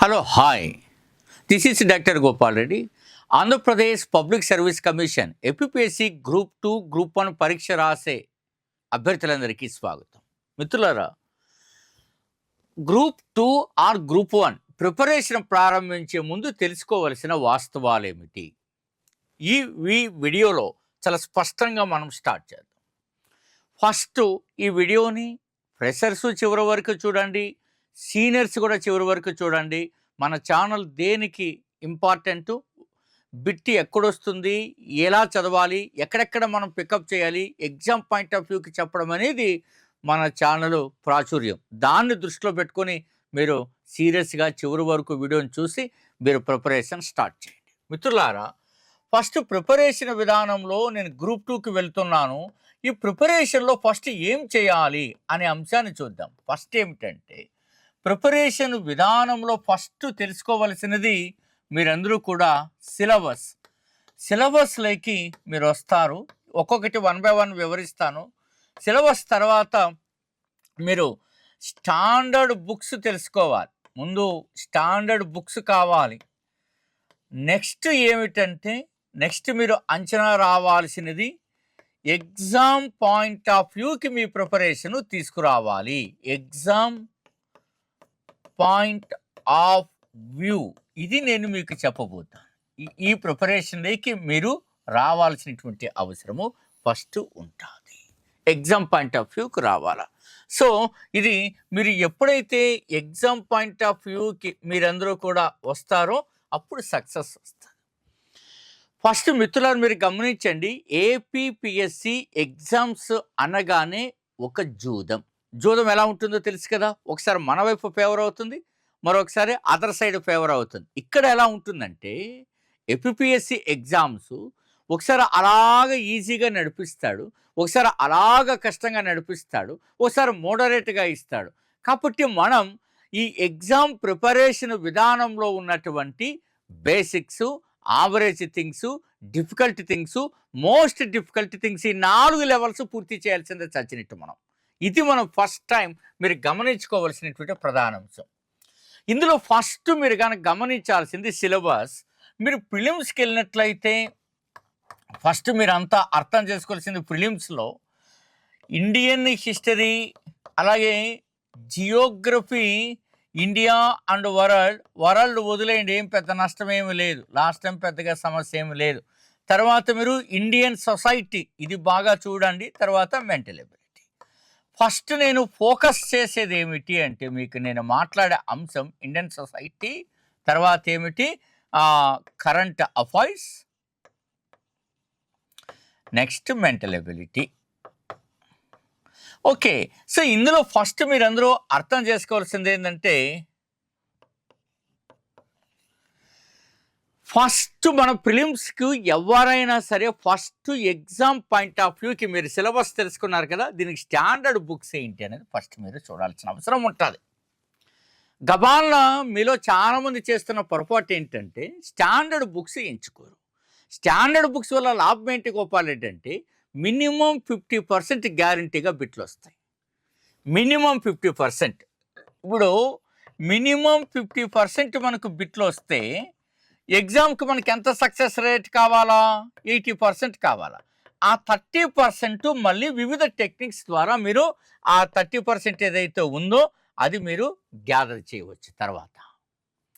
Hello hi this is doctor Gopal Reddy. Andhra Pradesh public service commission APPSC group 2 group 1 పరీక్ష రాసే అభ్యర్థులందరికీ స్వాగతం. మిత్రులారా, గ్రూప్ 2 ఆర్ గ్రూప్ 1 ప్రిపరేషన్ ప్రారంభించే ముందు తెలుసుకోవలసిన వాస్తవాలు ఏమిటి? ఈ వీడియోలో చాలా స్పష్టంగా మనం స్టార్ట్ చేద్దాం. ఫస్ట్ ఈ వీడియోని ఫ్రెషర్స్ చివరి వరకు చూడండి, సీనియర్స్ కూడా చివరి వరకు చూడండి. మన ఛానల్ దేనికి ఇంపార్టెంటు, బిట్ ఎక్కడొస్తుంది, ఎలా చదవాలి, ఎక్కడెక్కడ మనం పికప్ చేయాలి, ఎగ్జామ్ పాయింట్ ఆఫ్ వ్యూకి చెప్పడం అనేది మన ఛానల్ ప్రాచుర్యం. దాన్ని దృష్టిలో పెట్టుకొని మీరు సీరియస్గా చివరి వరకు వీడియోని చూసి మీరు ప్రిపరేషన్ స్టార్ట్ చేయండి. మిత్రులారా, ఫస్ట్ ప్రిపరేషన్ విధానంలో నేను గ్రూప్ 2కి వెళ్తున్నాను. ఈ ప్రిపరేషన్లో ఫస్ట్ ఏం చేయాలి అనే అంశాన్ని చూద్దాం. ఫస్ట్ ఏమిటంటే, ప్రిపరేషన్ విధానంలో ఫస్ట్ తెలుసుకోవలసినది మీరందరూ కూడా సిలబస్లోకి మీరు వస్తారు. ఒక్కొక్కటి 1 by 1 వివరిస్తాను. సిలబస్ తర్వాత మీరు స్టాండర్డ్ బుక్స్ తెలుసుకోవాలి. ముందు స్టాండర్డ్ బుక్స్ కావాలి. నెక్స్ట్ ఏమిటంటే, నెక్స్ట్ మీరు అంచనా రావాల్సినది ఎగ్జామ్ పాయింట్ ఆఫ్ వ్యూకి మీ ప్రిపరేషను తీసుకురావాలి. ఎగ్జామ్ పాయింట్ ఆఫ్ వ్యూ, ఇది నేను మీకు చెప్పబోతాను. ఈ ప్రిపరేషన్లోకి మీరు రావాల్సినటువంటి అవసరము ఫస్ట్ ఉంటుంది. ఎగ్జామ్ పాయింట్ ఆఫ్ వ్యూకి రావాలా. సో ఇది మీరు ఎప్పుడైతే ఎగ్జామ్ పాయింట్ ఆఫ్ వ్యూకి మీరందరూ కూడా వస్తారో అప్పుడు సక్సెస్ వస్తుంది. ఫస్ట్ మిత్రులారు, మీరు గమనించండి, ఏపీపీఎస్సీ ఎగ్జామ్స్ అనగానే ఒక జూదం ఎలా ఉంటుందో తెలుసు కదా. ఒకసారి మన వైపు ఫేవర్ అవుతుంది, మరొకసారి అదర్ సైడ్ ఫేవర్ అవుతుంది. ఇక్కడ ఎలా ఉంటుందంటే, ఏపీపీఎస్సీ ఎగ్జామ్స్ ఒకసారి అలాగ ఈజీగా నడిపిస్తాడు, ఒకసారి అలాగ కష్టంగా నడిపిస్తాడు, ఒకసారి మోడరేట్గా ఇస్తాడు. కాబట్టి మనం ఈ ఎగ్జామ్ ప్రిపరేషన్ విధానంలో ఉన్నటువంటి basics, average things, difficult things, most difficult things, ఈ 4 లెవెల్స్ పూర్తి చేయాల్సిందే చచ్చినట్టు మనం. ఇది మనం ఫస్ట్ టైం మీరు గమనించుకోవాల్సినటువంటి ప్రధాన అంశం. ఇందులో ఫస్ట్ మీరు కనుక గమనించాల్సింది సిలబస్. మీరు ప్రిలిమ్స్కి వెళ్ళినట్లయితే ఫస్ట్ మీరు అంతా అర్థం చేసుకోవాల్సింది, ప్రిలిమ్స్లో ఇండియన్ హిస్టరీ, అలాగే జియోగ్రఫీ, ఇండియా అండ్ వరల్డ్ వదిలేయండి, ఏం పెద్ద నష్టం ఏమి లేదు, లాస్ట్ టైం పెద్దగా సమస్య ఏమి లేదు. తర్వాత మీరు ఇండియన్ సొసైటీ, ఇది బాగా చూడండి. తర్వాత మెంటల్ ఎబిలిటీ. ఫస్ట్ నేను ఫోకస్ చేసేది ఏమిటి అంటే, మీకు నేను మాట్లాడే అంశం ఇండియన్ సొసైటీ, తర్వాత ఏమిటి current affairs, next mental ability. Okay, so ఇందులో ఫస్ట్ మీరందరూ అర్థం చేసుకోవాల్సింది ఏంటంటే, ఫస్ట్ మన ప్రిలిమ్స్కి ఎవరైనా సరే ఫస్ట్ ఎగ్జామ్ పాయింట్ ఆఫ్ వ్యూకి మీరు సిలబస్ తెలుసుకున్నారు కదా, దీనికి స్టాండర్డ్ బుక్స్ ఏంటి అనేది ఫస్ట్ మీరు చూడాల్సిన అవసరం ఉంటుంది. గబాల్న మీలో చాలామంది చేస్తున్న పొరపాటు ఏంటంటే, స్టాండర్డ్ బుక్స్ ఎంచుకోరు. స్టాండర్డ్ బుక్స్ వల్ల లాభం ఏంటి గోపాల్ రెడ్డి అంటే, మినిమం 50% గ్యారంటీగా బిట్లు వస్తాయి. మినిమం 50%. ఇప్పుడు మినిమం 50% మనకు బిట్లు వస్తే ఎగ్జామ్కి మనకి ఎంత సక్సెస్ రేట్ కావాలా? 80% కావాలా. ఆ 30% మళ్ళీ వివిధ టెక్నిక్స్ ద్వారా మీరు ఆ 30% ఏదైతే ఉందో అది మీరు గ్యాదర్ చేయవచ్చు తర్వాత.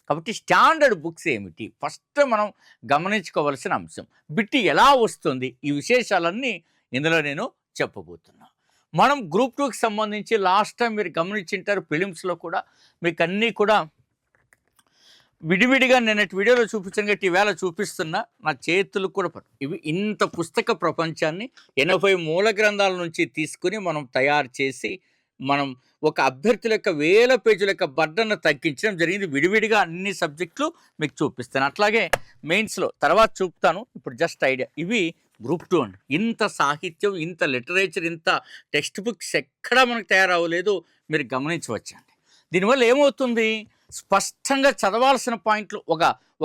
కాబట్టి స్టాండర్డ్ బుక్స్ ఏమిటి ఫస్ట్ మనం గమనించుకోవాల్సిన అంశం. బిట్ ఎలా వస్తుంది, ఈ విశేషాలన్నీ ఇందులో నేను చెప్పబోతున్నా. మనం గ్రూప్ 2కి సంబంధించి లాస్ట్ టైం మీరు గమనించింటారు, ఫిలిమ్స్లో కూడా మీకు అన్నీ కూడా విడివిడిగా నిన్నటి వీడియోలో చూపించాను కాబట్టి ఈవేళ చూపిస్తున్నా. నా చేతులు కూడా ఇవి ఇంత పుస్తక ప్రపంచాన్ని 80 మూల గ్రంథాల నుంచి తీసుకుని మనం తయారు చేసి మనం ఒక అభ్యర్థుల యొక్క 1000 పేజీల యొక్క బర్డన్ను తగ్గించడం జరిగింది. విడివిడిగా అన్ని సబ్జెక్టులు మీకు చూపిస్తాను. అట్లాగే మెయిన్స్లో తర్వాత చూపుతాను. ఇప్పుడు జస్ట్ ఐడియా, ఇవి గ్రూప్ 2 అండి. ఇంత సాహిత్యం, ఇంత లిటరేచర్, ఇంత టెక్స్ట్ బుక్స్ ఎక్కడా మనకు తయారవ్వలేదు, మీరు గమనించవచ్చండి. దీనివల్ల ఏమవుతుంది, స్పష్టంగా చదవాల్సిన పాయింట్లు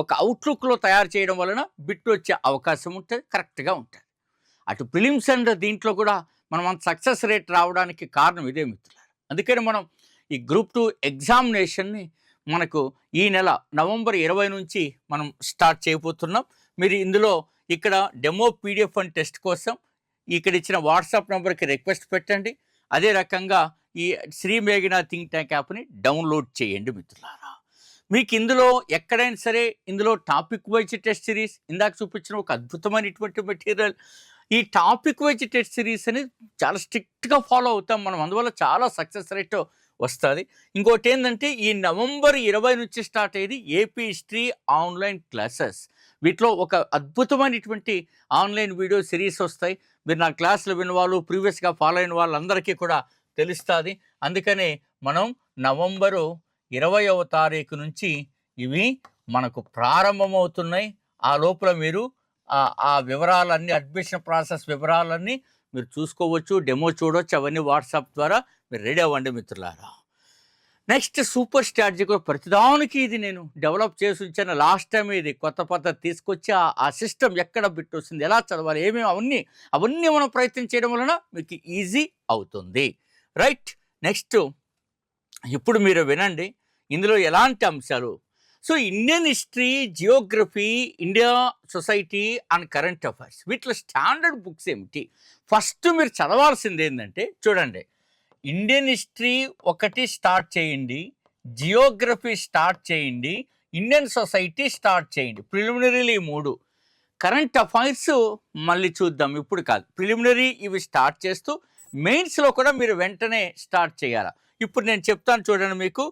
ఒక అవుట్లుక్లో తయారు చేయడం వలన బిట్ వచ్చే అవకాశం ఉంటుంది, కరెక్ట్గా ఉంటుంది. అటు ప్రిలిమ్స్ అండ్ దీంట్లో కూడా మనం అంత సక్సెస్ రేట్ రావడానికి కారణం ఇదే మిత్రులారా. అందుకని మనం ఈ గ్రూప్ 2 ఎగ్జామినేషన్ని మనకు ఈ నెల నవంబర్ 20 నుంచి మనం స్టార్ట్ చేయబోతున్నాం. మీరు ఇందులో ఇక్కడ డెమో పీడిఎఫ్ అండ్ టెస్ట్ కోసం ఇక్కడ ఇచ్చిన వాట్సాప్ నెంబర్కి రిక్వెస్ట్ పెట్టండి. అదే రకంగా ఈ శ్రీ మేఘనా థింక్ ట్యాంక్ యాప్ని డౌన్లోడ్ చేయండి మిత్రులారా. మీకు ఇందులో ఎక్కడైనా సరే ఇందులో టాపిక్ వైజ్ టెస్ట్ సిరీస్ ఇందాక చూపించిన ఒక అద్భుతమైనటువంటి మెటీరియల్. ఈ టాపిక్ వైజ్ టెస్ట్ సిరీస్ అనేది చాలా స్ట్రిక్ట్గా ఫాలో అవుతాం మనం, అందువల్ల చాలా సక్సెస్ రేట్ వస్తుంది. ఇంకోటి ఏంటంటే ఈ నవంబర్ 20 నుంచి స్టార్ట్ అయ్యేది ఏపీ హిస్టరీ ఆన్లైన్ క్లాసెస్. వీటిలో ఒక అద్భుతమైనటువంటి ఆన్లైన్ వీడియో సిరీస్ వస్తాయి. మీరు నా క్లాసులు విన్న వాళ్ళు, ప్రీవియస్గా ఫాలో అయిన వాళ్ళందరికీ కూడా తెలుస్తుంది. అందుకనే మనం నవంబరు 20వ తారీఖు నుంచి ఇవి మనకు ప్రారంభమవుతున్నాయి. ఆ లోపల మీరు ఆ వివరాలన్నీ, అడ్మిషన్ ప్రాసెస్ వివరాలన్నీ మీరు చూసుకోవచ్చు, డెమో చూడవచ్చు. అవన్నీ వాట్సాప్ ద్వారా మీరు రెడీ అవ్వండి మిత్రులారా. నెక్స్ట్ సూపర్ స్ట్రాటజీ కూడా ప్రతిదానికి ఇది నేను డెవలప్ చేసి ఉంచాను. లాస్ట్ టైం ఇది కొత్త పద్ధతి తీసుకొచ్చి ఆ సిస్టమ్ ఎక్కడ బిట్ వస్తుంది, ఎలా చదవాలి, ఏమేమి అవన్నీ మనం ప్రయత్నం చేయడం వలన మీకు ఈజీ అవుతుంది. రైట్. నెక్స్ట్ ఇప్పుడు మీరు వినండి ఇందులో ఎలాంటి అంశాలు. So Indian history, Geography, India society and current affairs, వీటిలో స్టాండర్డ్ బుక్స్ ఏమిటి? ఫస్ట్ మీరు చదవాల్సింది ఏంటంటే చూడండి, ఇండియన్ హిస్టరీ ఒకటి స్టార్ట్ చేయండి, జియోగ్రఫీ స్టార్ట్ చేయండి, ఇండియన్ సొసైటీ స్టార్ట్ చేయండి. ప్రిలిమినరీలు ఈ 3. కరెంట్ అఫైర్స్ మళ్ళీ చూద్దాం, ఇప్పుడు కాదు. ప్రిలిమినరీ ఇవి స్టార్ట్ చేస్తూ మెయిన్స్లో కూడా మీరు వెంటనే స్టార్ట్ చేయాలి. ఇప్పుడు నేను చెప్తాను చూడండి, మీకు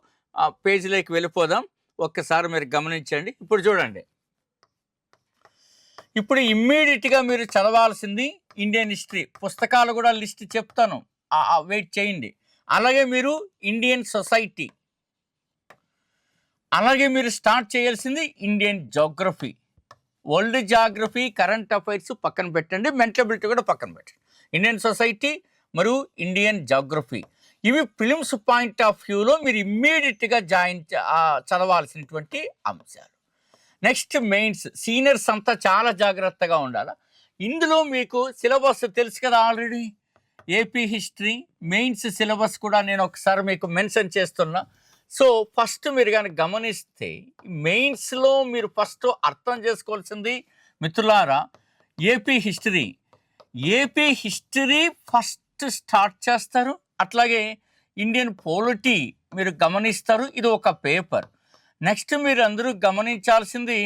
పేజీలోకి వెళ్ళిపోదాం. ఒక్కసారి మీరు గమనించండి. ఇప్పుడు చూడండి, ఇప్పుడు ఇమ్మీడియట్గా మీరు చదవాల్సింది ఇండియన్ హిస్టరీ. పుస్తకాలు కూడా లిస్ట్ చెప్తాను, వెయిట్ చేయండి. అలాగే మీరు ఇండియన్ సొసైటీ, అలాగే మీరు స్టార్ట్ చేయాల్సింది Indian geography. World geography, current affairs పక్కన పెట్టండి, మెంటబిలిటీ కూడా పక్కన పెట్టండి. ఇండియన్ సొసైటీ మరియు ఇండియన్ జోగ్రఫీ, ఇవి ఫిలిమ్స్ పాయింట్ ఆఫ్ వ్యూలో మీరు ఇమ్మీడియట్గా చదవాల్సినటువంటి అంశాలు. Next mains. సీనియర్స్ అంతా చాలా జాగ్రత్తగా ఉండాలి. ఇందులో మీకు సిలబస్ తెలుసు కదా already. AP history mains syllabus కూడా నేను ఒకసారి మీకు మెన్షన్ చేస్తున్నా. సో ఫస్ట్ మీరు కానీ గమనిస్తే మెయిన్స్లో మీరు ఫస్ట్ అర్థం చేసుకోవాల్సింది మిత్రులారా, ఏపీ హిస్టరీ ఫస్ట్ స్టార్ట్ చేస్తారు. అట్లాగే ఇండియన్ పోలిటీ మీరు గమనిస్తారు, ఇది ఒక పేపర్. నెక్స్ట్ మీరు అందరూ గమనించాల్సింది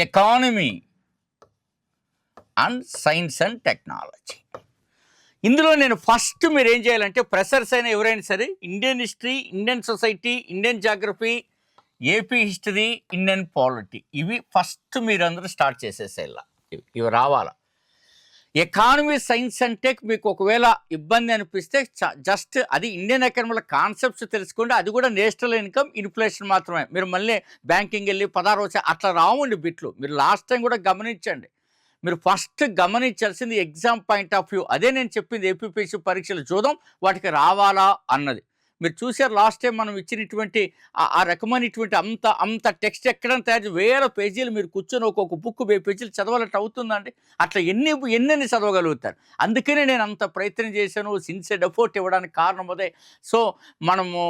economy and science and technology. ఇందులో నేను ఫస్ట్ మీరు ఏం చేయాలంటే, ఫ్రెషర్స్ అయినా ఎవరైనా సరే, Indian history, Indian society, Indian geography, AP history, Indian polity, ఇవి ఫస్ట్ మీరందరూ స్టార్ట్ చేసేసేలా, ఇవి రావాలా. ఎకానమీ సైన్స్ అంటే మీకు ఒకవేళ ఇబ్బంది అనిపిస్తే జస్ట్ అది ఇండియన్ ఎకానమీలో కాన్సెప్ట్స్ తెలుసుకోండి. అది కూడా నేషనల్ ఇన్కమ్, ఇన్ఫ్లేషన్ మాత్రమే. మీరు మళ్ళీ బ్యాంకింగ్ వెళ్ళి 16 వచ్చి అట్లా రావండి బిట్లు. మీరు లాస్ట్ టైం కూడా గమనించండి. మీరు ఫస్ట్ గమనించాల్సింది ఎగ్జామ్ పాయింట్ ఆఫ్ వ్యూ. అదే నేను చెప్పింది, ఏపీపీఎస్సీ పరీక్షలు చూద్దాం వాటికి రావాలా అన్నది. మీరు చూసారు లాస్ట్ టైం మనం ఇచ్చినటువంటి ఆ రకమైనటువంటి అంత టెక్స్ట్ ఎక్కడైనా తయారు వేల పేజీలు మీరు కూర్చొని ఒక్కొక్క బుక్ 1000 పేజీలు చదవాలంటే అవుతుందండి. అట్లా ఎన్ని చదవగలుగుతారు. అందుకనే నేను అంత ప్రయత్నం చేశాను, సిన్సియర్ ఎఫర్ట్ ఇవ్వడానికి కారణం అదే. సో మనము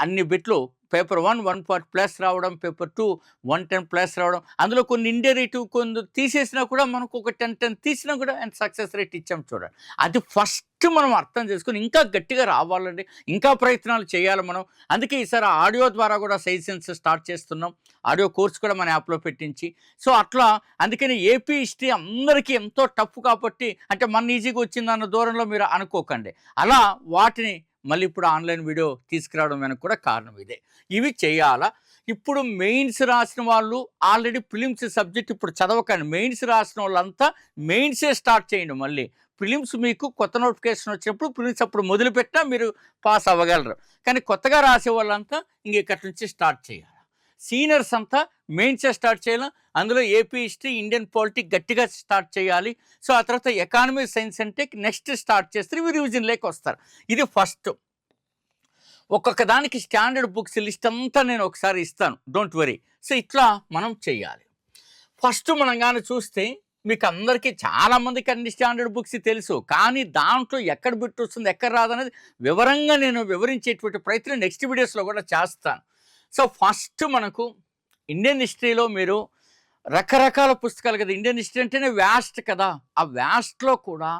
అన్ని బిట్లు పేపర్ 1 140+ రావడం, పేపర్ 2 110+ రావడం, అందులో కొన్ని ఇండైరెక్టివ్ కొన్ని తీసేసినా కూడా మనకు ఒక 10 తీసినా కూడా ఎంత సక్సెస్ రేట్ ఇచ్చాం చూడండి. అది ఫస్ట్ మనం అర్థం చేసుకుని ఇంకా గట్టిగా రావాలండి, ఇంకా ప్రయత్నాలు చేయాలి మనం. అందుకే ఈసారి ఆడియో ద్వారా కూడా సెషన్స్ స్టార్ట్ చేస్తున్నాం, ఆడియో కోర్స్ కూడా మన యాప్లో పెట్టించి. సో అట్లా అందుకని ఏపీ హిస్టరీ అందరికీ ఎంతో టఫ్ కాబట్టి, అంటే మన ఈజీగా వచ్చిందన్న దూరంలో మీరు అనుకోకండి. అలా వాటిని మళ్ళీ ఇప్పుడు ఆన్లైన్ వీడియో తీసుకురావడం వెనక కూడా కారణం ఇదే. ఇవి చేయాలా. ఇప్పుడు మెయిన్స్ రాసిన వాళ్ళు ఆల్రెడీ ప్రిలిమ్స్ సబ్జెక్ట్ ఇప్పుడు చదవకండి. మెయిన్స్ రాసిన వాళ్ళంతా మెయిన్సే స్టార్ట్ చేయండి. మళ్ళీ ప్రిలిమ్స్ మీకు కొత్త నోటిఫికేషన్ వచ్చినప్పుడు ప్రిలిమ్స్ అప్పుడు మొదలుపెట్టినా మీరు పాస్ అవ్వగలరు. కానీ కొత్తగా రాసే వాళ్ళంతా ఇక్కడి నుంచి స్టార్ట్ చేయాలి. సీనియర్స్ అంతా మెయిన్సే స్టార్ట్ చేయాలి. అందులో ఏపీ హిస్టరీ, ఇండియన్ పాలిటీ గట్టిగా స్టార్ట్ చేయాలి. సో ఆ తర్వాత ఎకానమీ, సైన్స్ అంటే నెక్స్ట్ స్టార్ట్ చేస్తే ఇవి రివిజన్లోకి వస్తారు. ఇది ఫస్ట్. ఒక్కొక్క దానికి స్టాండర్డ్ బుక్స్ లిస్ట్ అంతా నేను ఒకసారి ఇస్తాను, డోంట్ వరీ. సో ఇట్లా మనం చేయాలి. ఫస్ట్ మనం కానీ చూస్తే మీకు అందరికీ చాలామందికి అన్ని స్టాండర్డ్ బుక్స్ తెలుసు. కానీ దాంట్లో ఎక్కడ బిట్ వస్తుంది, ఎక్కడ రాదనేది వివరంగా నేను వివరించేటువంటి ప్రయత్నం నెక్స్ట్ వీడియోస్‌లో కూడా చేస్తాను. సో, ఫస్ట్ మనకు ఇండియన్ హిస్టరీలో మీరు రకరకాల పుస్తకాలు కదా! ఇండియన్ హిస్టరీ అంటేనే వ్యాస్ట్ కదా! ఆ వ్యాస్ట్‌లో కూడా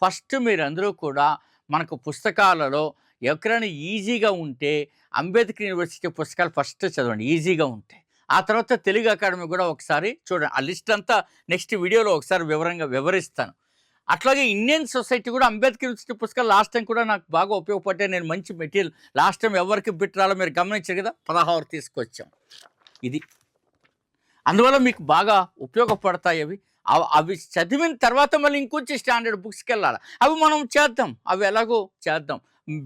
ఫస్ట్ మీరందరూ కూడా మనకు పుస్తకాలలో ఎక్కడైనా ఈజీగా ఉంటే అంబేద్కర్ యూనివర్సిటీ పుస్తకాలు ఫస్ట్ చదవండి ఈజీగా ఉంటాయి. ఆ తర్వాత తెలుగు అకాడమీ కూడా ఒకసారి చూడండి. ఆ లిస్ట్ అంతా నెక్స్ట్ వీడియోలో ఒకసారి వివరంగా వివరిస్తాను. అట్లాగే ఇండియన్ సొసైటీ కూడా అంబేద్కర్ యూనివర్సిటీ పుస్తకాలు లాస్ట్ టైం కూడా నాకు బాగా ఉపయోగపడ్డాయి. నేను మంచి మెటీరియల్ లాస్ట్ టైం ఎవరికి బిట్ రాలో మీరు గమనించారు కదా! 16 తీసుకొచ్చాం. ఇది. అందువల్ల మీకు బాగా ఉపయోగపడతాయి అవి. అవి చదివిన తర్వాత మళ్ళీ ఇంకొంచెం స్టాండర్డ్ బుక్స్‌కెళ్ళాలి. అవి మనం చేద్దాం. అవి ఎలాగో చేద్దాం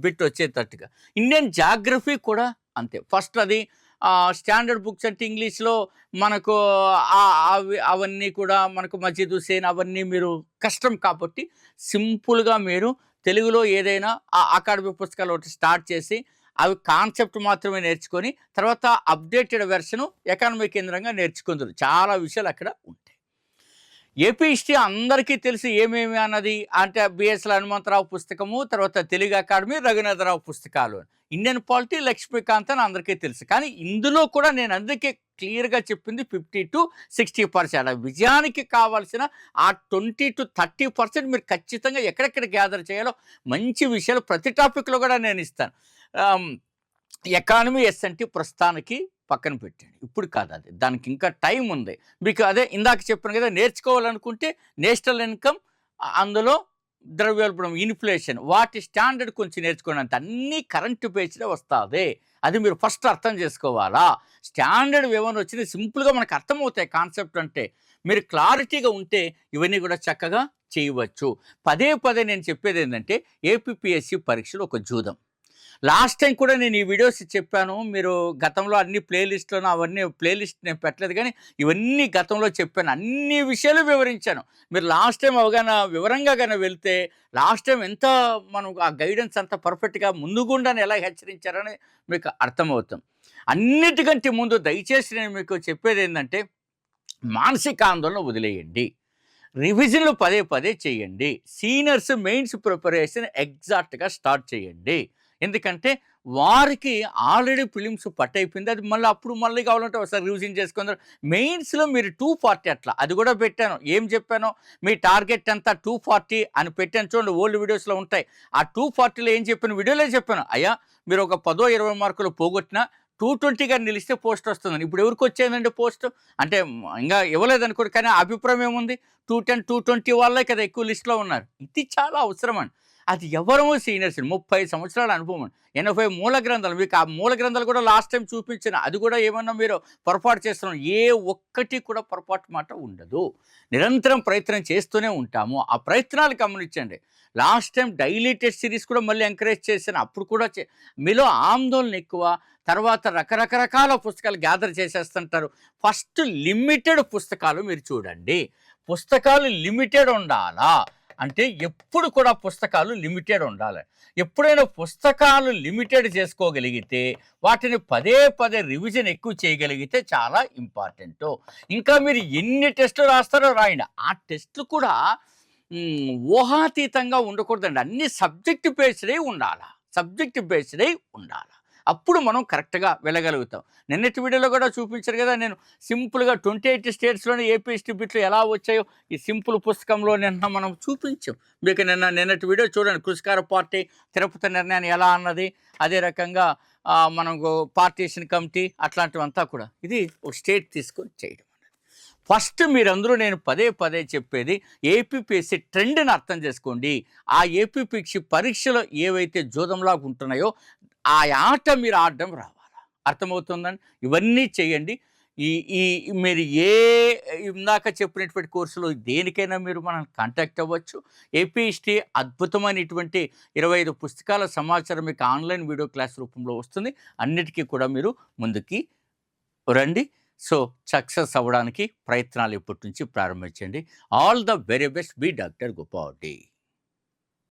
బిట్ వచ్చేటట్టుగా. ఇండియన్ జాగ్రఫీ కూడా అంతే. ఫస్ట్ అది స్టాండర్డ్ బుక్స్ అంటే ఇంగ్లీష్‌లో మనకు అవన్నీ కూడా మనకు మజీద్ హుస్సేన్ అవన్నీ మీరు కష్టం కాబట్టి సింపుల్‌గా మీరు తెలుగులో ఏదైనా అకాడమీ పుస్తకాలు ఒకటి స్టార్ట్ చేసి అవి కాన్సెప్ట్ మాత్రమే నేర్చుకొని తర్వాత అప్డేటెడ్ వెర్షను ఎకానమీ కేంద్రంగా నేర్చుకుందురు. చాలా విషయాలు అక్కడ ఉంటాయి. ఏపీ హిస్టరీ అందరికీ తెలుసు ఏమేమి అన్నది అంటే బిఎస్ఎల్ హనుమంతరావు పుస్తకము, తర్వాత తెలుగు అకాడమీ, రఘునాథరావు పుస్తకాలు. ఇండియన్ పాలిటీ లక్ష్మీకాంత్ అని అందరికీ తెలుసు. కానీ ఇందులో కూడా నేను అందుకే క్లియర్గా చెప్పింది 50-60%. విజయానికి కావాల్సిన ఆ 20-30% మీరు ఖచ్చితంగా ఎక్కడెక్కడ గ్యాదర్ చేయాలో మంచి విషయాలు ప్రతి టాపిక్లో కూడా నేను ఇస్తాను. ఎకానమీ ఎస్ఎన్టీ ప్రస్తుతానికి పక్కన పెట్టండి. ఇప్పుడు కాదు అది. దానికి ఇంకా టైం ఉంది. మీకు అదే ఇందాక చెప్పాను కదా! నేర్చుకోవాలనుకుంటే నేషనల్ ఇన్కమ్, అందులో ద్రవ్యోల్బణం, ఇన్ఫ్లేషన్ వాటి స్టాండర్డ్ కొంచెం నేర్చుకోండి. అంతే. అన్నీ కరెంట్ బేస్డే వస్తుంది. అది మీరు ఫస్ట్ అర్థం చేసుకోవాలా. స్టాండర్డ్ ఏమైనా వచ్చింది సింపుల్గా మనకు అర్థమవుతాయి కాన్సెప్ట్ అంటే. మీరు క్లారిటీగా ఉంటే ఇవన్నీ కూడా చక్కగా చేయవచ్చు. పదే పదే నేను చెప్పేది ఏంటంటే ఏపీపీఎస్సీ పరీక్షలు ఒక జూదం. లాస్ట్ టైం కూడా నేను ఈ వీడియోస్ చెప్పాను. మీరు గతంలో అన్ని ప్లేలిస్ట్‌లోను అవన్నీ ప్లేలిస్ట్ నేను పెట్టలేదు కానీ ఇవన్నీ గతంలో చెప్పాను. అన్ని విషయాలు వివరించాను. మీరు లాస్ట్ టైం అవగాహన వివరంగా వెళ్తే లాస్ట్ టైం ఎంత మనం ఆ గైడెన్స్ అంతా పర్ఫెక్ట్‌గా ముందుగుండానే ఎలా హెచ్చరించారని మీకు అర్థమవుతుంది. అన్నిటికంటే ముందు దయచేసి నేను మీకు చెప్పేదేంటంటే మానసిక ఆందోళన వదిలేయండి. రివిజన్‌లు పదే పదే చేయండి. సీనియర్స్ మెయిన్స్ ప్రిపరేషన్ ఎగ్జాక్ట్‌గా స్టార్ట్ చేయండి. ఎందుకంటే వారికి ఆల్రెడీ ప్రిలిమ్స్ పట్టయిపోయింది. అది మళ్ళీ కావాలంటే ఒకసారి రివిజన్ చేసుకుందాం. మెయిన్స్‌లో మీరు 240 అట్లా అది కూడా పెట్టాను. ఏం చెప్పాను? మీ టార్గెట్ ఎంత 240 అని పెట్టాను చూడండి. ఓల్డ్ వీడియోస్‌లో ఉంటాయి. ఆ 240లో ఏం చెప్పాను వీడియోలో చెప్పాను. అయ్యా మీరు ఒక 10-20 మార్కులు పోగొట్టినా 220గా నిలిస్తే పోస్ట్ వస్తుందని. ఇప్పుడు ఎవరికి వచ్చేదండి పోస్ట్? అంటే ఇంకా ఇవ్వలేదనుకోండి. కానీ అభిప్రాయం ఏముంది? 210, 220 వాళ్ళే కదా ఎక్కువ లిస్ట్‌లో ఉన్నారు. ఇది చాలా అవసరం అండి. అది ఎవరమో సీనియర్స్ 30 సంవత్సరాల అనుభవం, 80 మూల గ్రంథాలు. మీకు ఆ మూల గ్రంథాలు కూడా లాస్ట్ టైం చూపించిన అది కూడా ఏమన్నా మీరు పొరపాటు చేస్తున్నాం. ఏ ఒక్కటి కూడా పొరపాటు మాట ఉండదు. నిరంతరం ప్రయత్నం చేస్తూనే ఉంటాము. ఆ ప్రయత్నాలు గమనించండి. Last time daily test series కూడా మళ్ళీ ఎంకరేజ్ చేశాను. అప్పుడు కూడా మీలో ఆందోళన ఎక్కువ. తర్వాత రకరకాల పుస్తకాలు గ్యాదర్ చేసేస్తుంటారు. ఫస్ట్ లిమిటెడ్ పుస్తకాలు మీరు చూడండి. పుస్తకాలు లిమిటెడ్ ఉండాలా అంటే ఎప్పుడు కూడా పుస్తకాలు లిమిటెడ్ ఉండాలి. ఎప్పుడైనా పుస్తకాలు లిమిటెడ్ చేసుకోగలిగితే వాటిని పదే పదే రివిజన్ ఎక్కువ చేయగలిగితే చాలా ఇంపార్టెంటు. ఇంకా మీరు ఎన్ని టెస్టులు రాస్తారో రాయండి. ఆ టెస్టులు కూడా ఊహాతీతంగా ఉండకూడదండి. అన్ని సబ్జెక్ట్ బేస్డ్ ఉండాలి. సబ్జెక్ట్ బేస్డ్ ఉండాలి. అప్పుడు మనం కరెక్ట్గా వెళ్ళగలుగుతాం. నిన్నటి వీడియోలో కూడా చూపించారు కదా, నేను సింపుల్గా 28 స్టేట్స్లోని ఏపీ హిస్టరీ బిట్లు ఎలా వచ్చాయో ఈ సింపుల్ పుస్తకంలో నిన్న మనం చూపించాం. మీకు నిన్నటి వీడియో చూడండి. కృషికార పార్టీ తిరుపతి నిర్ణయాన్ని ఎలా అన్నది, అదే రకంగా మనకు పార్టీషన్ కమిటీ అట్లాంటివంతా కూడా ఇది ఒక స్టేట్ తీసుకొని చేయడం. ఫస్ట్ మీరందరూ నేను పదే పదే చెప్పేది ఏపీపీఎస్సీ ట్రెండ్ని అర్థం చేసుకోండి. ఆ ఏపీపీఎస్సీ పరీక్షలు ఏవైతే జూదంలాగా ఉంటున్నాయో ఆ ఆట మీరు ఆడడం రావాలా. అర్థమవుతుందండి. ఇవన్నీ చేయండి. ఈ ఈ మీరు ఇందాక చెప్పినటువంటి కోర్సులో దేనికైనా మీరు మనం కాంటాక్ట్ అవ్వచ్చు. ఏపీ హిస్టరీ అద్భుతమైనటువంటి 25 పుస్తకాల సమాచారం మీకు ఆన్లైన్ వీడియో క్లాస్ రూపంలో వస్తుంది. అన్నిటికీ కూడా మీరు ముందుకి రండి. సో సక్సెస్ అవ్వడానికి ప్రయత్నాలు ఇప్పటి నుంచి ప్రారంభించండి. All the very best. B doctor గోపావటి.